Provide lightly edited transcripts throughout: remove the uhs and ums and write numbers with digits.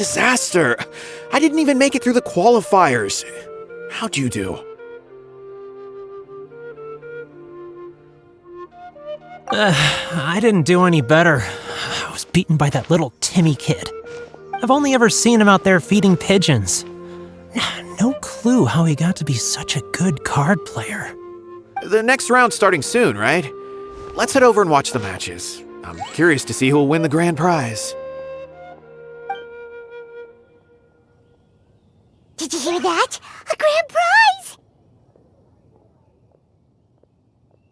disaster. I didn't even make it through the qualifiers. How'd you do? I didn't do any better. I was beaten by that little Timmy kid. I've only ever seen him out there feeding pigeons. No clue how he got to be such a good card player. The next round's starting soon, right? Let's head over and watch the matches. I'm curious to see who will win the grand prize. Did you hear that? A grand prize!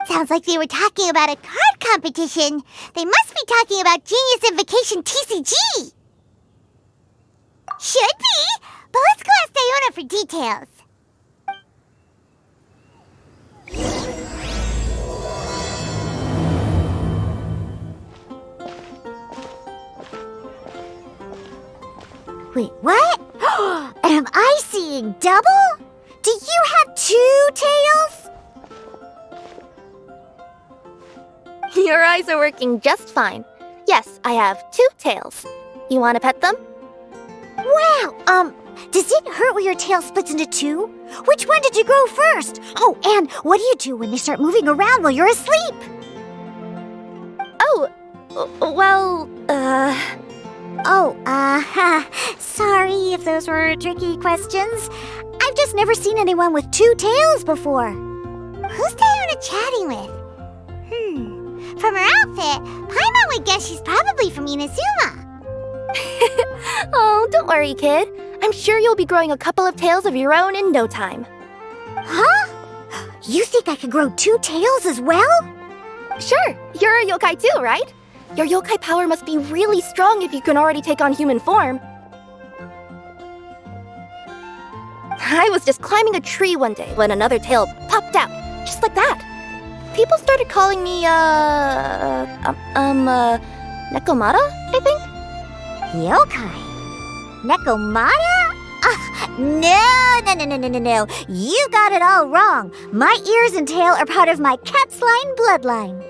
Sounds like they were talking about a card competition. They must be talking about Genius Invocation TCG. Should be, but let's go ask Diona for details. Wait, what? Am I seeing double? Do you have 2 tails? Your eyes are working just fine. Yes, I have 2 tails. You want to pet them? Wow, does it hurt when your tail splits into 2? Which one did you grow first? Oh, and what do you do when they start moving around while you're asleep? Oh, well, sorry if those were tricky questions. I've just never seen anyone with 2 tails before. Who's Diona chatting with? From her outfit, Paimon would guess she's probably from Inazuma. Oh, don't worry, kid. I'm sure you'll be growing a couple of tails of your own in no time. Huh? You think I could grow 2 tails as well? Sure, you're a yokai too, right? Your yokai power must be really strong if you can already take on human form. I was just climbing a tree one day when another tail popped out, just like that. People started calling me, Nekomata, I think? Yokai? Nekomata? No. You got it all wrong. My ears and tail are part of my cat's line bloodline.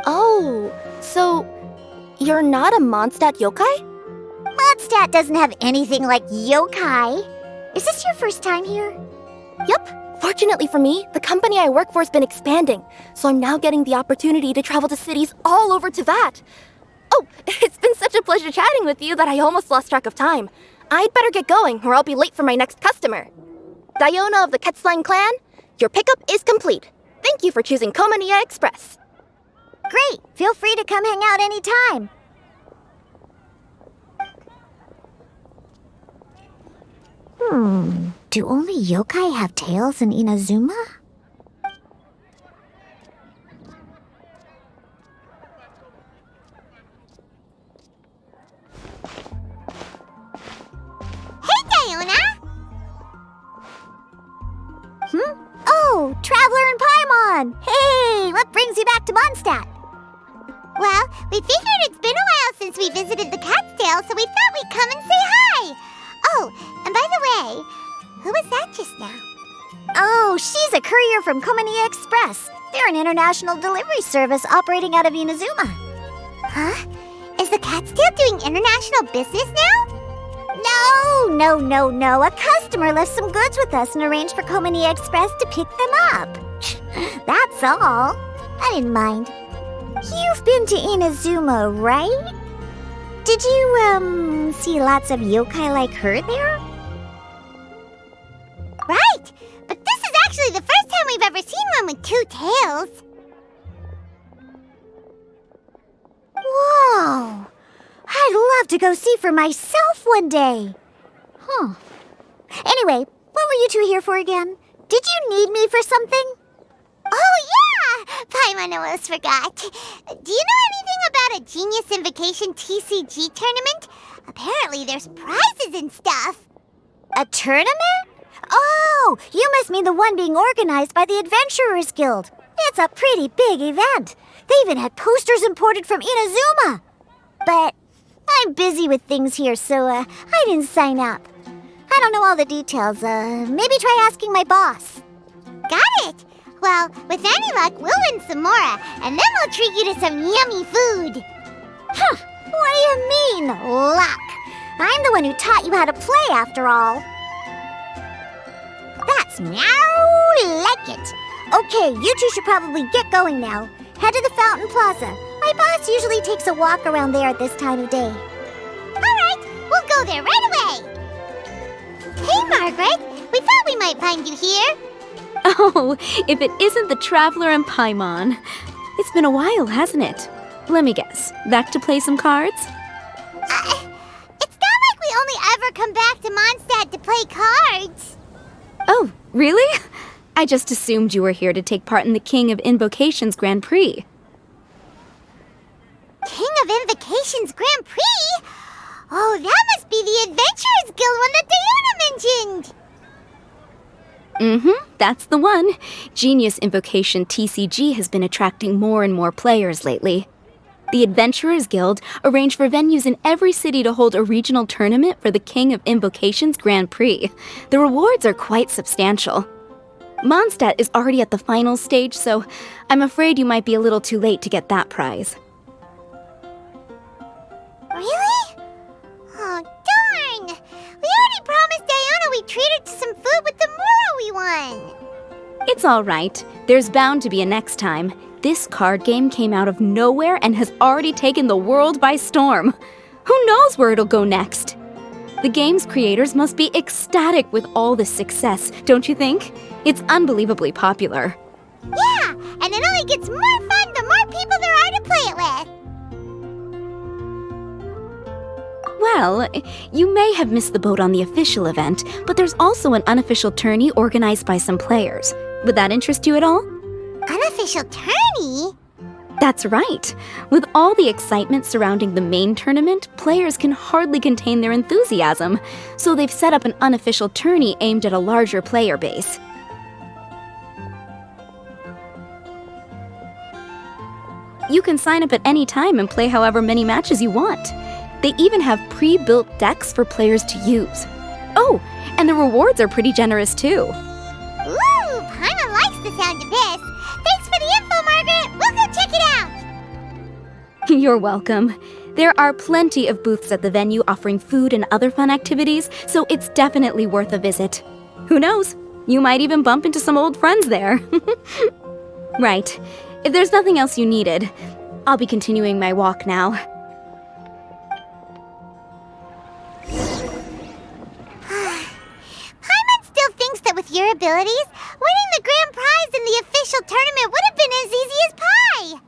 Oh, so you're not a Mondstadt yokai? Mondstadt doesn't have anything like yokai. Is this your first time here? Yep. Fortunately for me, the company I work for has been expanding, so I'm now getting the opportunity to travel to cities all over Teyvat. Oh, it's been such a pleasure chatting with you that I almost lost track of time. I'd better get going, or I'll be late for my next customer. Diona of the Quetzline clan, your pickup is complete. Thank you for choosing Komaniya Express. Great! Feel free to come hang out anytime. Do only yokai have tails in Inazuma? Hey, Diona! Oh, Traveler and Paimon! Hey, what brings you back to Mondstadt? Well, we figured it's been a while since we visited the Cat's-tail, so we thought we'd come and say hi. Oh, and by the way, who was that just now? Oh, she's a courier from Komaniya Express. They're an international delivery service operating out of Inazuma. Huh? Is the Cat's-tail doing international business now? No. A customer left some goods with us and arranged for Komaniya Express to pick them up. That's all. I didn't mind. You've been to Inazuma, right? Did you, see lots of yokai like her there? Right! But this is actually the first time we've ever seen one with 2 tails. Whoa! I'd love to go see for myself one day. Anyway, what were you 2 here for again? Did you need me for something? Oh, yeah! Paimon almost forgot. Do you know anything about a Genius Invocation TCG tournament? Apparently there's prizes and stuff. A tournament? Oh, you must mean the one being organized by the Adventurers Guild. It's a pretty big event. They even had posters imported from Inazuma. But I'm busy with things here, so I didn't sign up. I don't know all the details. Maybe try asking my boss. Got it! Well, with any luck, we'll win some more, and then we'll treat you to some yummy food. Huh, what do you mean, luck? I'm the one who taught you how to play, after all. That's meow like it. Okay, you two should probably get going now. Head to the Fountain Plaza. My boss usually takes a walk around there at this time of day. All right, we'll go there right away. Hey, Margaret. We thought we might find you here. Oh, if it isn't the Traveler and Paimon. It's been a while, hasn't it? Let me guess. Back to play some cards? It's not like we only ever come back to Mondstadt to play cards. Oh, really? I just assumed you were here to take part in the King of Invocations Grand Prix. King of Invocations Grand Prix? Oh, that must be the Adventurers Guild one that Diana mentioned. That's the one. Genius Invocation TCG has been attracting more and more players lately. The Adventurers Guild arranged for venues in every city to hold a regional tournament for the King of Invocations Grand Prix. The rewards are quite substantial. Mondstadt is already at the final stage, so I'm afraid you might be a little too late to get that prize. Really? Oh, darn! We already promised Diana we'd treat her to some food with the Mura we won. It's all right. There's bound to be a next time. This card game came out of nowhere and has already taken the world by storm. Who knows where it'll go next? The game's creators must be ecstatic with all this success, don't you think? It's unbelievably popular. Yeah, and it only gets more fun the more people there are to play it with. Well, you may have missed the boat on the official event, but there's also an unofficial tourney organized by some players. Would that interest you at all? Unofficial tourney? That's right. With all the excitement surrounding the main tournament, players can hardly contain their enthusiasm, so they've set up an unofficial tourney aimed at a larger player base. You can sign up at any time and play however many matches you want. They even have pre-built decks for players to use. Oh, and the rewards are pretty generous too. Ooh, Paimon likes the sound of this. Thanks for the info, Margaret. We'll go check it out. You're welcome. There are plenty of booths at the venue offering food and other fun activities, so it's definitely worth a visit. Who knows? You might even bump into some old friends there. Right. If there's nothing else you needed, I'll be continuing my walk now. Paimon still thinks that with your abilities, winning the grand prize in the official tournament would have been as easy as pie.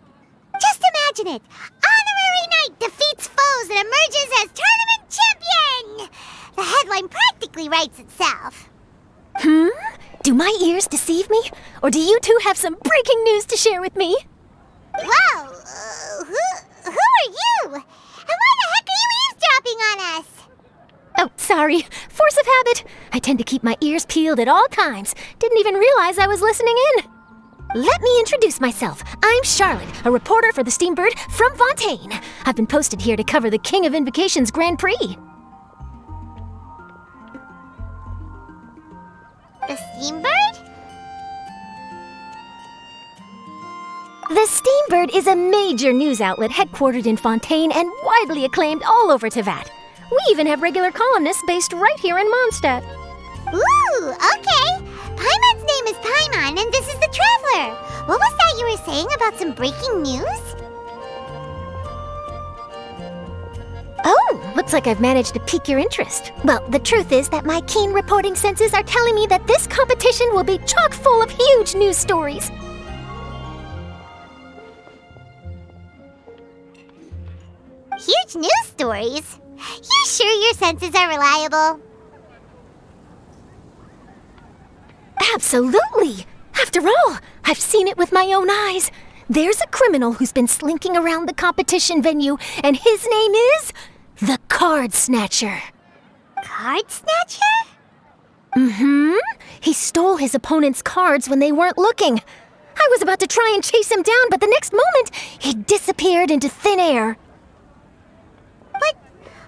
Just imagine it. Honorary Knight defeats foes and emerges as tournament champion. The headline practically writes itself. Do my ears deceive me? Or do you two have some breaking news to share with me? Whoa! Who are you? And why the heck are you eavesdropping on us? Oh, sorry. Force of habit. I tend to keep my ears peeled at all times. Didn't even realize I was listening in. Let me introduce myself. I'm Charlotte, a reporter for the Steambird from Fontaine. I've been posted here to cover the King of Invocations Grand Prix. The Steambird? The Steambird is a major news outlet headquartered in Fontaine and widely acclaimed all over Tevat. We even have regular columnists based right here in Mondstadt. Ooh, okay. Paimon's name is Paimon, and this is the Traveler. What was that you were saying about some breaking news? Oh, looks like I've managed to pique your interest. Well, the truth is that my keen reporting senses are telling me that this competition will be chock full of huge news stories. Huge news stories? You sure your senses are reliable? Absolutely! After all, I've seen it with my own eyes. There's a criminal who's been slinking around the competition venue, and his name is the Card Snatcher. Card Snatcher? Mm-hmm. He stole his opponent's cards when they weren't looking. I was about to try and chase him down, but the next moment, he disappeared into thin air. But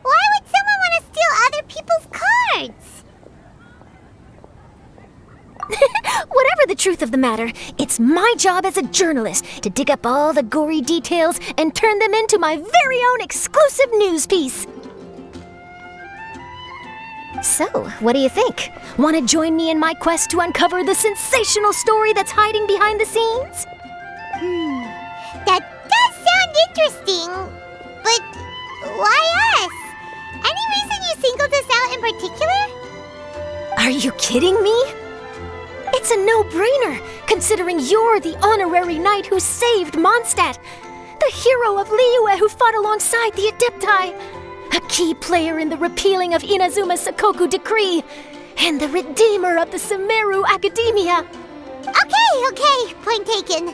why would someone want to steal other people's cards? Whatever the truth of the matter, it's my job as a journalist to dig up all the gory details and turn them into my very own exclusive news piece. So, what do you think? Want to join me in my quest to uncover the sensational story that's hiding behind the scenes? That does sound interesting, but why us? Any reason you singled us out in particular? Are you kidding me? It's a no-brainer, considering you're the honorary knight who saved Mondstadt, the hero of Liyue who fought alongside the Adepti, a key player in the repealing of Inazuma's Sakoku decree, and the redeemer of the Sumeru Academia. Okay, point taken.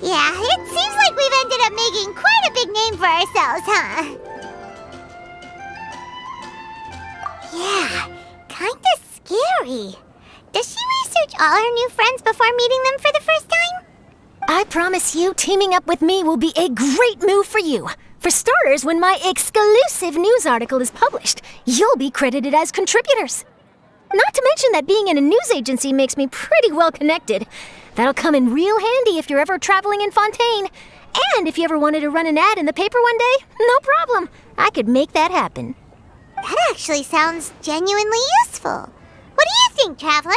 Yeah, it seems like we've ended up making quite a big name for ourselves, huh? Yeah, kinda scary. Does she research all her new friends before meeting them for the first time? I promise you, teaming up with me will be a great move for you. For starters, when my exclusive news article is published, you'll be credited as contributors. Not to mention that being in a news agency makes me pretty well connected. That'll come in real handy if you're ever traveling in Fontaine. And if you ever wanted to run an ad in the paper one day, no problem. I could make that happen. That actually sounds genuinely useful. What do you think, Traveler?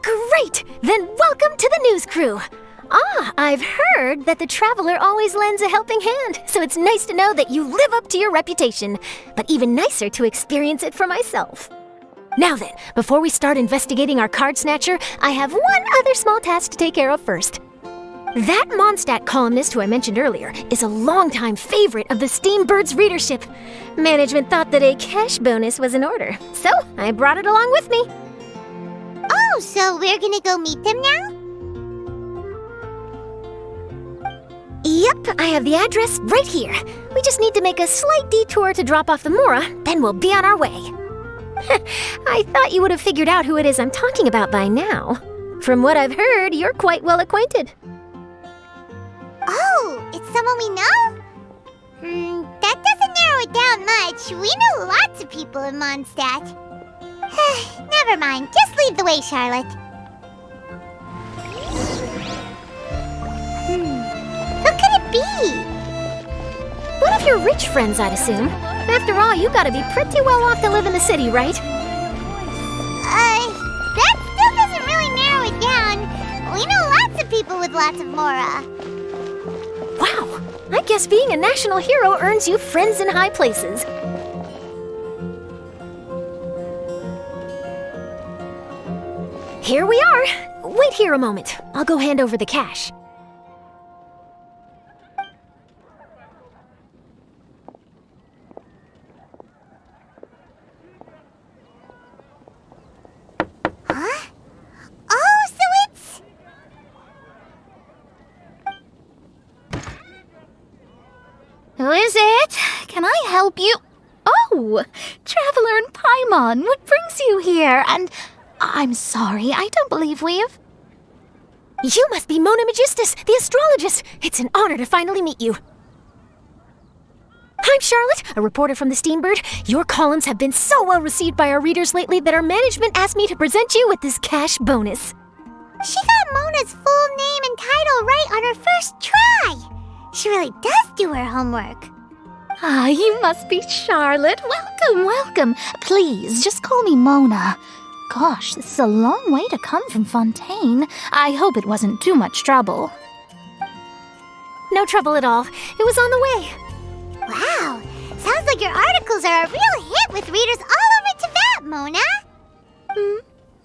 Great! Then welcome to the news crew. I've heard that the Traveler always lends a helping hand, so it's nice to know that you live up to your reputation, but even nicer to experience it for myself. Now then, before we start investigating our card snatcher, I have one other small task to take care of first. That Mondstadt columnist who I mentioned earlier is a longtime favorite of the Steambird's readership. Management thought that a cash bonus was in order, so I brought it along with me. Oh, so we're gonna go meet them now? Yep, I have the address right here. We just need to make a slight detour to drop off the Mora, then we'll be on our way. I thought you would have figured out who it is I'm talking about by now. From what I've heard, you're quite well acquainted. Oh, it's someone we know? That doesn't narrow it down much. We know lots of people in Mondstadt. Never mind, just lead the way, Charlotte. Who could it be? One of your rich friends, I'd assume. After all, you gotta be pretty well off to live in the city, right? That still doesn't really narrow it down. We know lots of people with lots of Mora. Wow, I guess being a national hero earns you friends in high places. Here we are. Wait here a moment. I'll go hand over the cash. Huh? Oh, so it's... Who is it? Can I help you? Oh, Traveler and Paimon, what brings you here? And I'm sorry, I don't believe we've... You must be Mona Magistus, the astrologist. It's an honor to finally meet you. I'm Charlotte, a reporter from the Steambird. Your columns have been so well received by our readers lately that our management asked me to present you with this cash bonus. She got Mona's full name and title right on her first try. She really does do her homework. Ah, you must be Charlotte. Welcome, welcome. Please, just call me Mona. Gosh, this is a long way to come from Fontaine. I hope it wasn't too much trouble. No trouble at all. It was on the way. Wow, sounds like your articles are a real hit with readers all over Teyvat, Mona.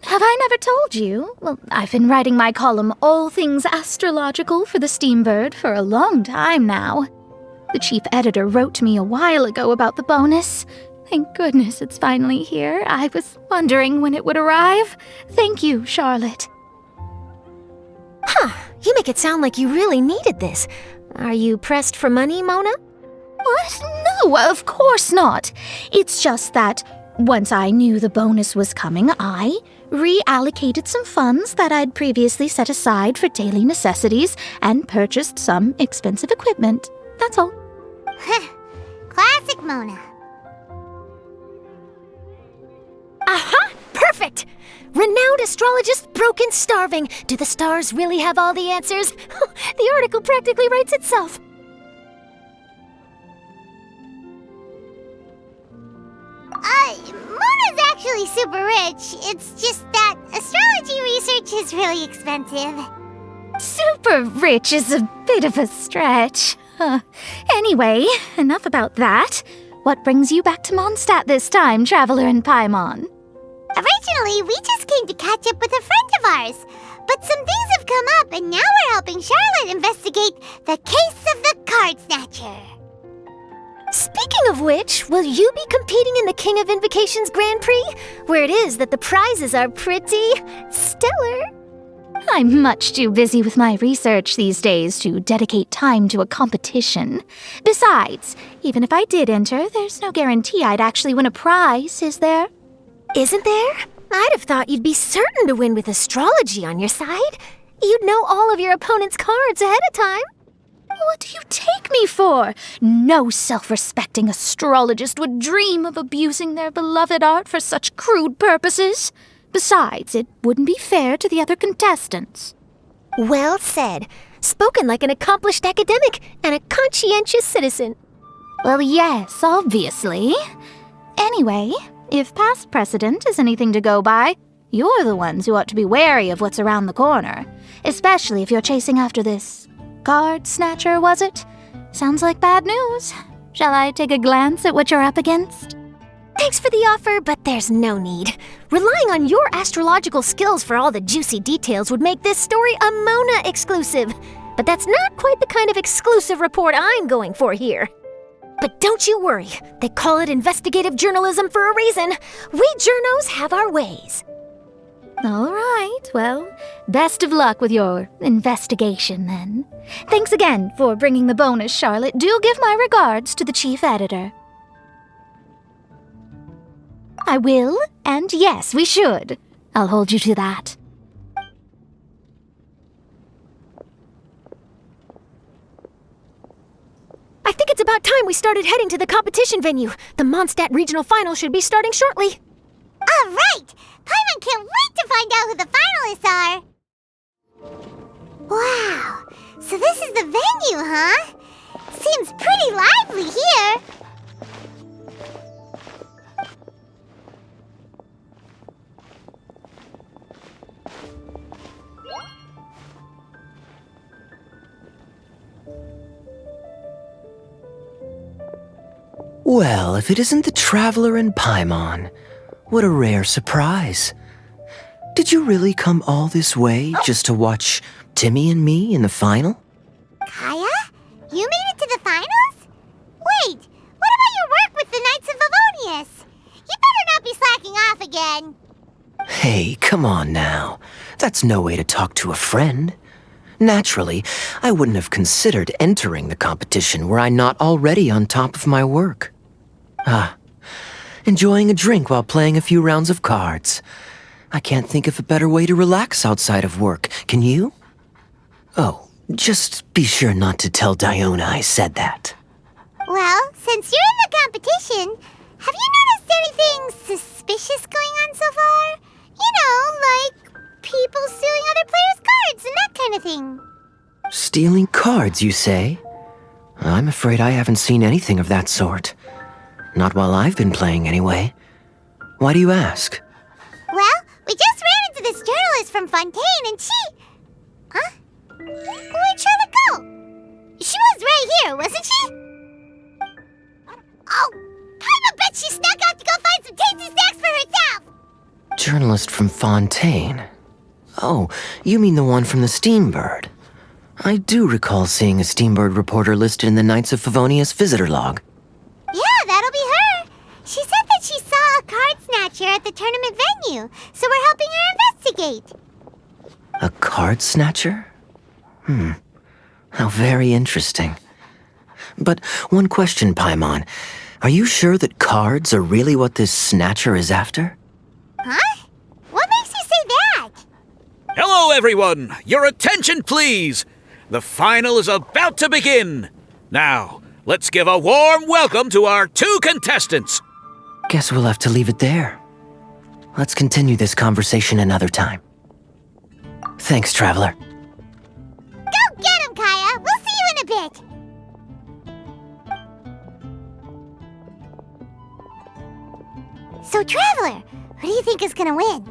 Have I never told you? Well, I've been writing my column All Things Astrological for the Steambird for a long time now. The chief editor wrote to me a while ago about the bonus. Thank goodness it's finally here. I was wondering when it would arrive. Thank you, Charlotte. Huh, you make it sound like you really needed this. Are you pressed for money, Mona? What? No, of course not. It's just that once I knew the bonus was coming, I reallocated some funds that I'd previously set aside for daily necessities and purchased some expensive equipment. That's all. Classic Mona. Aha! Perfect! Renowned astrologist Broken Starving. Do the stars really have all the answers? The article practically writes itself. actually super rich. It's just that astrology research is really expensive. Super rich is a bit of a stretch. Anyway, enough about that. What brings you back to Mondstadt this time, Traveler in Paimon? Originally, we just came to catch up with a friend of ours. But some things have come up, and now we're helping Charlotte investigate the case of the Card Snatcher. Speaking of which, will you be competing in the King of Invocations Grand Prix? Where it is that the prizes are pretty stellar. I'm much too busy with my research these days to dedicate time to a competition. Besides, even if I did enter, there's no guarantee I'd actually win a prize, is there? Isn't there? I'd have thought you'd be certain to win with astrology on your side. You'd know all of your opponent's cards ahead of time. What do you take me for? No self-respecting astrologist would dream of abusing their beloved art for such crude purposes. Besides, it wouldn't be fair to the other contestants. Well said. Spoken like an accomplished academic and a conscientious citizen. Well, yes, obviously. Anyway, if past precedent is anything to go by, you're the ones who ought to be wary of what's around the corner. Especially if you're chasing after this card snatcher, was it? Sounds like bad news. Shall I take a glance at what you're up against? Thanks for the offer, but there's no need. Relying on your astrological skills for all the juicy details would make this story a Mona exclusive. But that's not quite the kind of exclusive report I'm going for here. But don't you worry, they call it investigative journalism for a reason. We journos have our ways. All right, well, best of luck with your investigation then. Thanks again for bringing the bonus, Charlotte. Do give my regards to the chief editor. I will, and yes, we should. I'll hold you to that. I think it's about time we started heading to the competition venue. The Mondstadt Regional Final should be starting shortly. All right! Paimon can't wait to find out who the finalists are! Wow! So this is the venue, huh? Seems pretty lively here. Well, if it isn't the Traveler in Paimon, what a rare surprise. Did you really come all this way just to watch Timmy and me in the final? Kaya? You made it to the finals? Wait, what about your work with the Knights of Favonius? You better not be slacking off again. Hey, come on now. That's no way to talk to a friend. Naturally, I wouldn't have considered entering the competition were I not already on top of my work. Enjoying a drink while playing a few rounds of cards. I can't think of a better way to relax outside of work, can you? Oh, just be sure not to tell Diona I said that. Well, since you're in the competition, have you noticed anything suspicious going on so far? You know, like people stealing other players' cards and that kind of thing. Stealing cards, you say? I'm afraid I haven't seen anything of that sort. Not while I've been playing, anyway. Why do you ask? Well, we just ran into this journalist from Fontaine and she... Huh? Where'd Charlotte go? She was right here, wasn't she? Oh, I bet she snuck out to go find some tasty snacks for herself! Journalist from Fontaine. Oh, you mean the one from the Steambird. I do recall seeing a Steambird reporter listed in the Knights of Favonius visitor log. Yeah, that'll be her. She said that she saw a card snatcher at the tournament venue, so we're helping her investigate. A card snatcher? How very interesting. But one question, Paimon. Are you sure that cards are really what this snatcher is after? Huh? What makes you say that? Hello, everyone! Your attention, please! The final is about to begin! Now, let's give a warm welcome to our two contestants! Guess we'll have to leave it there. Let's continue this conversation another time. Thanks, Traveler. Go get him, Kaya! We'll see you in a bit! So, Traveler, Who do you think is gonna win?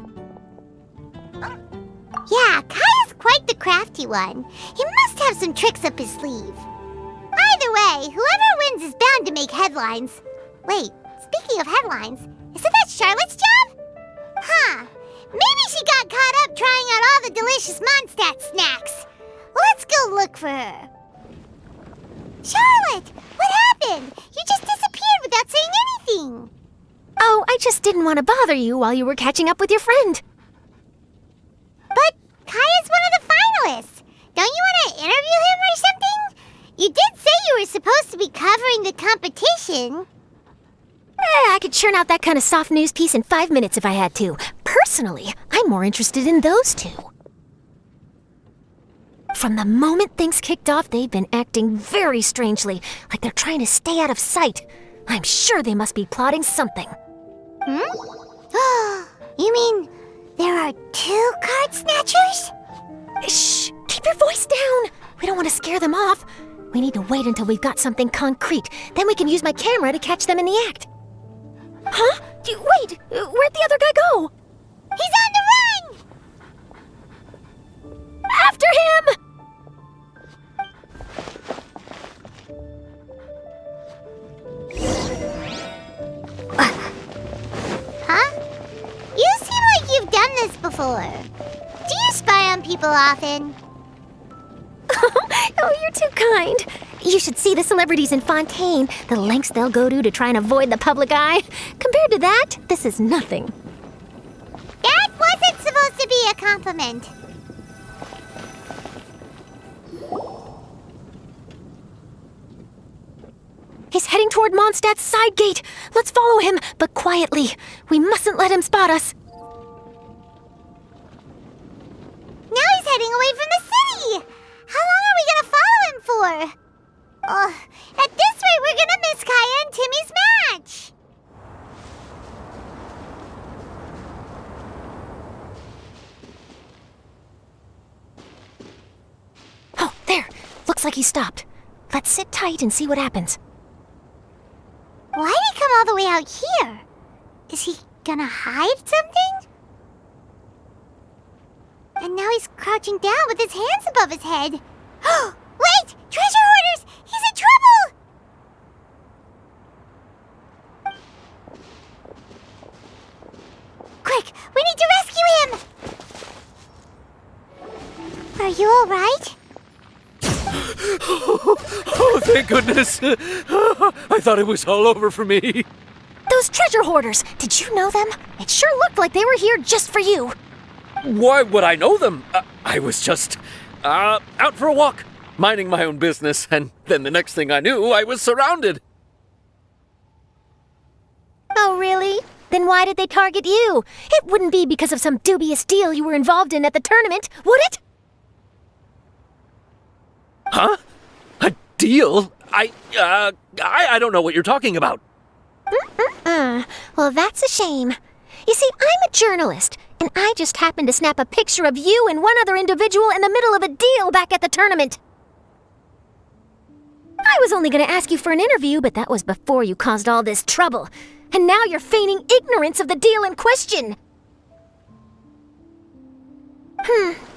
Yeah, Kaya's quite the crafty one. He must have some tricks up his sleeve. Either way, whoever wins is bound to make headlines. Wait, speaking of headlines, isn't that Charlotte's job? Huh. Maybe she got caught up trying out all the delicious Mondstadt snacks. Let's go look for her. Charlotte, what happened? You just disappeared without saying anything. Oh, I just didn't want to bother you while you were catching up with your friend. But Kaya's one of the finalists. Don't you want to interview him or something? You did say you were supposed to be covering the competition. I could churn out that kind of soft news piece in 5 minutes if I had to. Personally, I'm more interested in those two. From the moment things kicked off, they've been acting very strangely, like they're trying to stay out of sight. I'm sure they must be plotting something. You mean there are 2 card snatchers? Shh! Keep your voice down! We don't want to scare them off. We need to wait until we've got something concrete. Then we can use my camera to catch them in the act. Huh? Wait! Where'd the other guy go? He's on the run! After him! Huh? You seem like you've done this before. Do you spy on people often? Oh, you're too kind. You should see the celebrities in Fontaine, the lengths they'll go to try and avoid the public eye. Compared to that, this is nothing. That wasn't supposed to be a compliment. He's heading toward Mondstadt's side gate. Let's follow him, but quietly. We mustn't let him spot us. Now he's heading away from the city. How long are we gonna follow him for? At this rate, we're gonna miss Kaya and Timmy's match. Oh, there. Looks like he stopped. Let's sit tight and see what happens. Why'd he come all the way out here? Is he gonna hide something? And now he's crouching down with his hands above his head. Wait! Treasure hoarders! He's in trouble! Quick! We need to rescue him! Are you alright? Oh, thank goodness. I thought it was all over for me. Those treasure hoarders, did you know them? It sure looked like they were here just for you. Why would I know them? I was just out for a walk, minding my own business, and then the next thing I knew, I was surrounded. Oh, really? Then why did they target you? It wouldn't be because of some dubious deal you were involved in at the tournament, would it? Huh? A deal? I don't know what you're talking about. Well, that's a shame. You see, I'm a journalist, and I just happened to snap a picture of you and one other individual in the middle of a deal back at the tournament. I was only going to ask you for an interview, but that was before you caused all this trouble. And now you're feigning ignorance of the deal in question.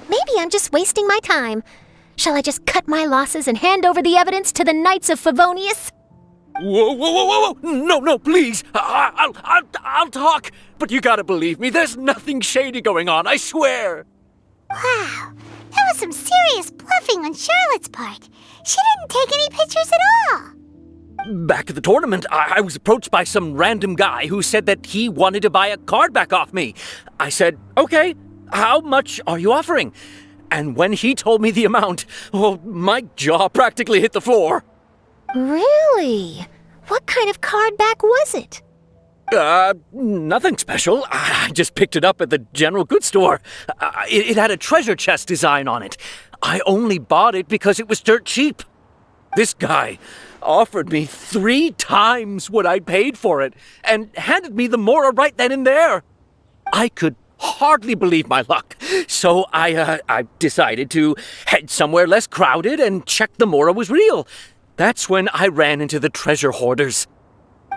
Maybe I'm just wasting my time. Shall I just cut my losses and hand over the evidence to the Knights of Favonius? Whoa. No, please. I'll talk. But you gotta believe me, there's nothing shady going on, I swear. Wow, that was some serious bluffing on Charlotte's part. She didn't take any pictures at all. Back at the tournament, I was approached by some random guy who said that he wanted to buy a card back off me. I said, okay, how much are you offering? And when he told me the amount, my jaw practically hit the floor. Really? What kind of card back was it? Nothing special. I just picked it up at the general goods store. It had a treasure chest design on it. I only bought it because it was dirt cheap. This guy offered me 3 times what I paid for it and handed me the Mora right then and there. I could hardly believe my luck, so I decided to head somewhere less crowded and check the Mora was real. That's when I ran into the treasure hoarders.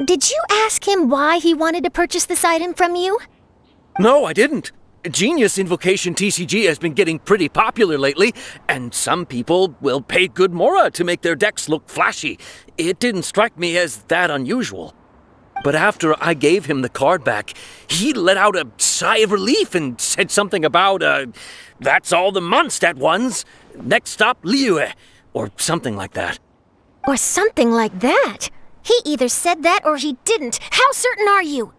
Did you ask him why he wanted to purchase this item from you? No, I didn't. Genius Invocation TCG has been getting pretty popular lately, and some people will pay good mora to make their decks look flashy. It didn't strike me as that unusual. But after I gave him the card back, he let out a sigh of relief and said something about, that's all the Mondstadt ones. Next stop, Liyue, or something like that. Or something like that. He either said that or he didn't. How certain are you?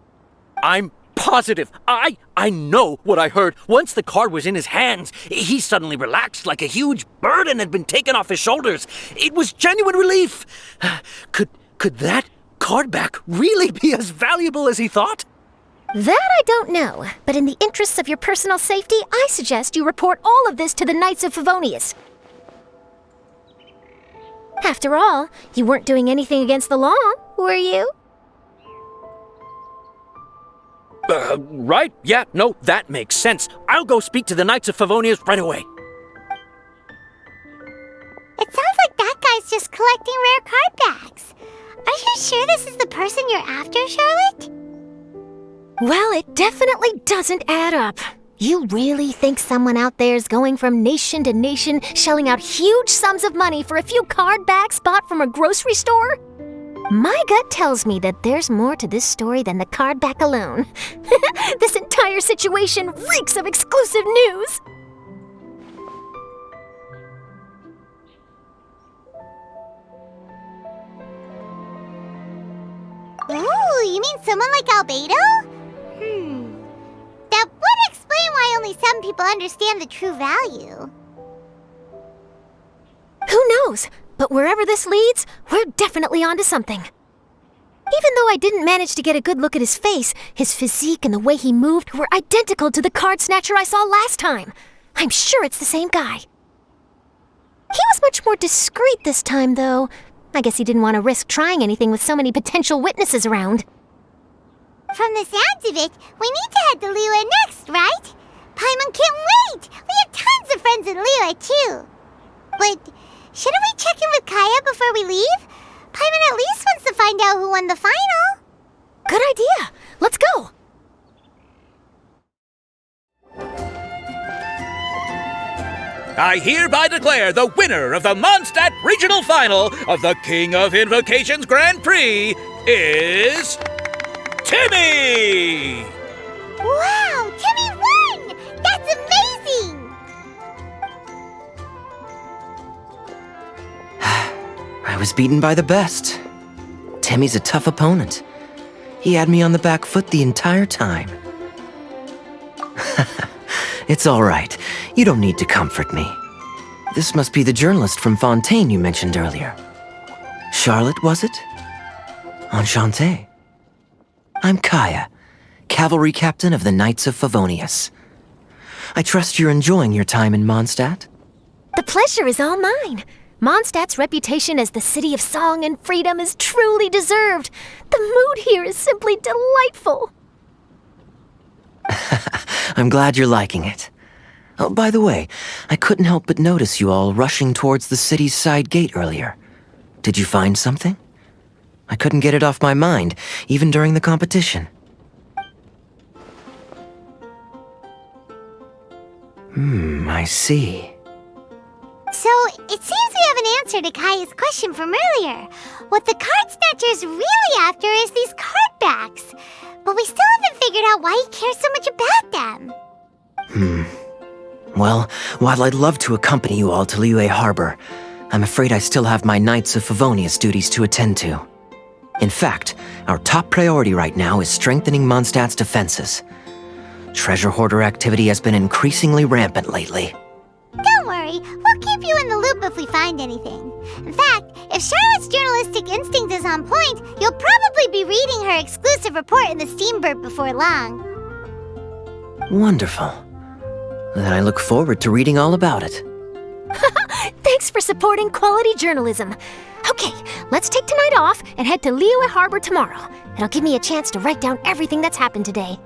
I'm positive. I know what I heard. Once the card was in his hands, he suddenly relaxed like a huge burden had been taken off his shoulders. It was genuine relief. Could that card back really be as valuable as he thought? That I don't know, but in the interests of your personal safety, I suggest you report all of this to the Knights of Favonius. After all, you weren't doing anything against the law, were you? Right? Yeah, no, that makes sense. I'll go speak to the Knights of Favonius right away. It sounds like that guy's just collecting rare card backs. Are you sure this is the person you're after, Charlotte? Well, it definitely doesn't add up. You really think someone out there's going from nation to nation, shelling out huge sums of money for a few card backs bought from a grocery store? My gut tells me that there's more to this story than the card back alone. This entire situation reeks of exclusive news! Oh, you mean someone like Albedo? That would explain why only some people understand the true value. Who knows? But wherever this leads, we're definitely onto something. Even though I didn't manage to get a good look at his face, his physique and the way he moved were identical to the card snatcher I saw last time. I'm sure it's the same guy. He was much more discreet this time, though. I guess he didn't want to risk trying anything with so many potential witnesses around. From the sounds of it, we need to head to Liyue next, right? Paimon can't wait! We have tons of friends in Liyue, too. But shouldn't we check in with Kaya before we leave? Paimon at least wants to find out who won the final. Good idea. Let's go. I hereby declare the winner of the Mondstadt Regional Final of the King of Invocations Grand Prix is Timmy! Wow, Timmy won! That's amazing! I was beaten by the best. Timmy's a tough opponent. He had me on the back foot the entire time. It's all right. You don't need to comfort me. This must be the journalist from Fontaine you mentioned earlier. Charlotte, was it? Enchanté. I'm Kaya, cavalry captain of the Knights of Favonius. I trust you're enjoying your time in Mondstadt? The pleasure is all mine. Mondstadt's reputation as the city of song and freedom is truly deserved. The mood here is simply delightful. I'm glad you're liking it. Oh, by the way, I couldn't help but notice you all rushing towards the city's side gate earlier. Did you find something? I couldn't get it off my mind, even during the competition. I see. So, it seems we have an answer to Kaya's question from earlier. What the card snatcher's really after is these card backs. But we still haven't figured out why he cares so much about them. Well, while I'd love to accompany you all to Liyue Harbor, I'm afraid I still have my Knights of Favonius duties to attend to. In fact, our top priority right now is strengthening Mondstadt's defenses. Treasure hoarder activity has been increasingly rampant lately. Don't worry, we'll keep you in the loop if we find anything. In fact, if Charlotte's journalistic instinct is on point, you'll probably be reading her exclusive report in the Steambird before long. Wonderful. Then I look forward to reading all about it. Thanks for supporting quality journalism. Okay, let's take tonight off and head to Liyue Harbor tomorrow. It'll give me a chance to write down everything that's happened today.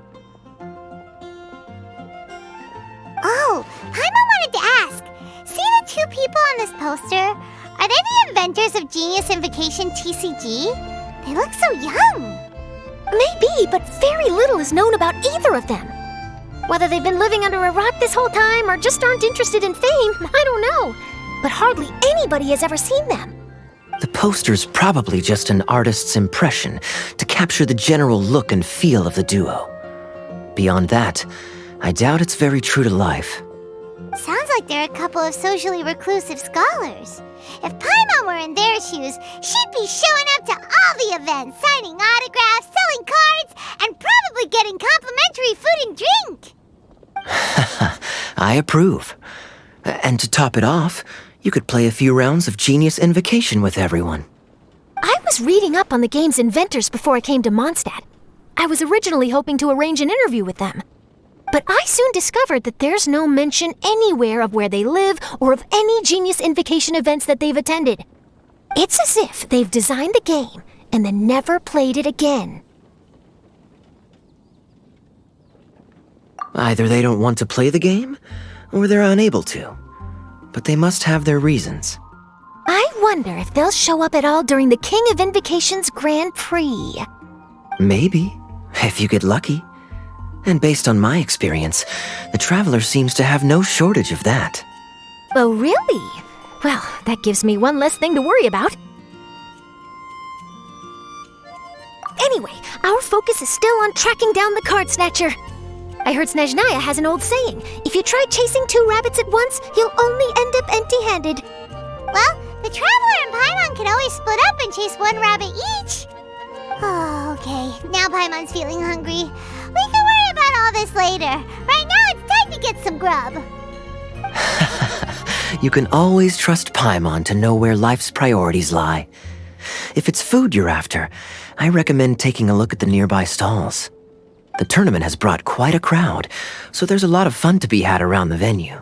Oh, Paimon wanted to ask. See the two people on this poster? Are they the inventors of Genius Invocation TCG? They look so young. Maybe, but very little is known about either of them. Whether they've been living under a rock this whole time or just aren't interested in fame, I don't know. But hardly anybody has ever seen them. The poster's probably just an artist's impression to capture the general look and feel of the duo. Beyond that, I doubt it's very true to life. Sounds like they're a couple of socially reclusive scholars. If Paimon were in their shoes, she'd be showing up to all the events, signing autographs, selling cards, and probably getting complimentary food and drink. I approve. And to top it off, you could play a few rounds of Genius Invocation with everyone. I was reading up on the game's inventors before I came to Mondstadt. I was originally hoping to arrange an interview with them. But I soon discovered that there's no mention anywhere of where they live or of any Genius Invocation events that they've attended. It's as if they've designed the game and then never played it again. Either they don't want to play the game, or they're unable to. But they must have their reasons. I wonder if they'll show up at all during the King of Invocation's Grand Prix. Maybe, if you get lucky. And based on my experience, the Traveler seems to have no shortage of that. Oh, really? Well, that gives me one less thing to worry about. Anyway, our focus is still on tracking down the card snatcher. I heard Snezhnaya has an old saying, if you try chasing 2 rabbits at once, you'll only end up empty-handed. Well, the Traveler and Paimon could always split up and chase 1 rabbit each. Oh, okay. Now Paimon's feeling hungry. We can worry about all this later. Right now, it's time to get some grub. You can always trust Paimon to know where life's priorities lie. If it's food you're after, I recommend taking a look at the nearby stalls. The tournament has brought quite a crowd, so there's a lot of fun to be had around the venue.